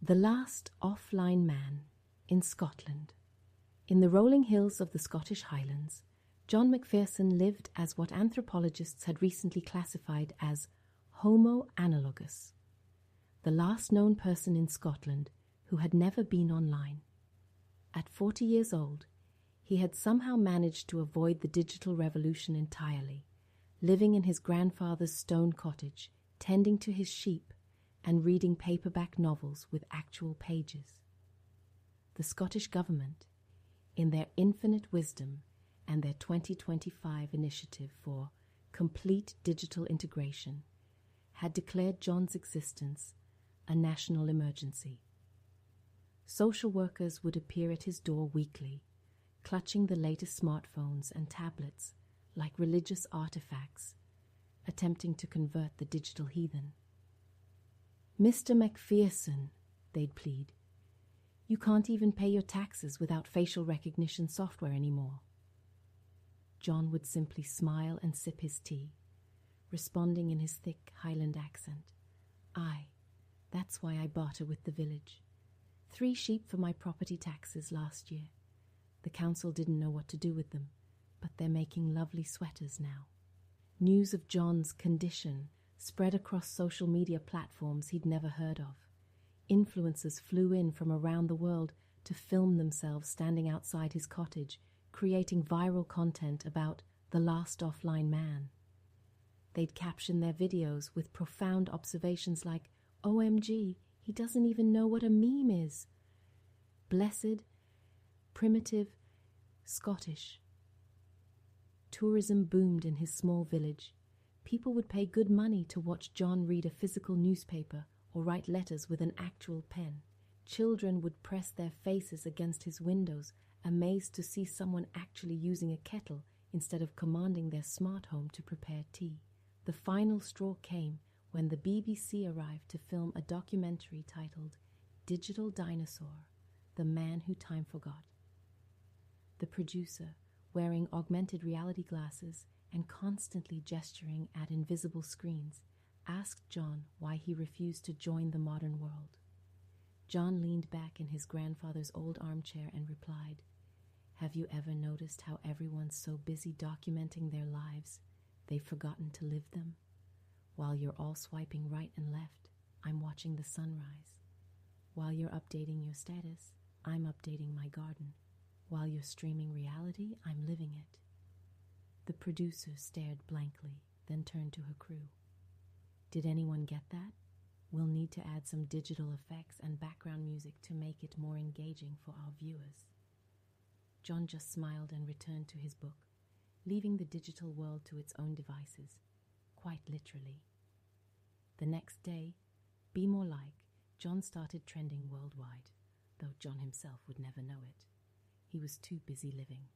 The Last Offline Man in Scotland. In the rolling hills of the Scottish Highlands, John Macpherson lived as what anthropologists had recently classified as Homo analogus, the last known person in Scotland who had never been online. At 40 years old, he had somehow managed to avoid the digital revolution entirely, living in his grandfather's stone cottage, tending to his sheep, and reading paperback novels with actual pages. The Scottish government, in their infinite wisdom and their 2025 initiative for complete digital integration, had declared John's existence a national emergency. Social workers would appear at his door weekly, clutching the latest smartphones and tablets like religious artifacts, attempting to convert the digital heathen. "Mr. Macpherson," they'd plead, "you can't even pay your taxes without facial recognition software anymore." John would simply smile and sip his tea, responding in his thick Highland accent, "Aye, that's why I barter with the village. 3 sheep for my property taxes last year. The council didn't know what to do with them, but they're making lovely sweaters now." News of John's condition spread across social media platforms he'd never heard of. Influencers flew in from around the world to film themselves standing outside his cottage, creating viral content about the last offline man. They'd caption their videos with profound observations like, "OMG, he doesn't even know what a meme is. Blessed, primitive, Scottish." Tourism boomed in his small village. People would pay good money to watch John read a physical newspaper or write letters with an actual pen. Children would press their faces against his windows, amazed to see someone actually using a kettle instead of commanding their smart home to prepare tea. The final straw came when the BBC arrived to film a documentary titled "Digital Dinosaur, the Man Who Time Forgot." The producer, wearing augmented reality glasses and constantly gesturing at invisible screens, asked John why he refused to join the modern world. John leaned back in his grandfather's old armchair and replied, "Have you ever noticed how everyone's so busy documenting their lives, they've forgotten to live them? While you're all swiping right and left, I'm watching the sunrise. While you're updating your status, I'm updating my garden. While you're streaming reality, I'm living it." The producer stared blankly, then turned to her crew. "Did anyone get that? We'll need to add some digital effects and background music to make it more engaging for our viewers." John just smiled and returned to his book, leaving the digital world to its own devices, quite literally. The next day, Be More Like, John started trending worldwide, though John himself would never know it. He was too busy living.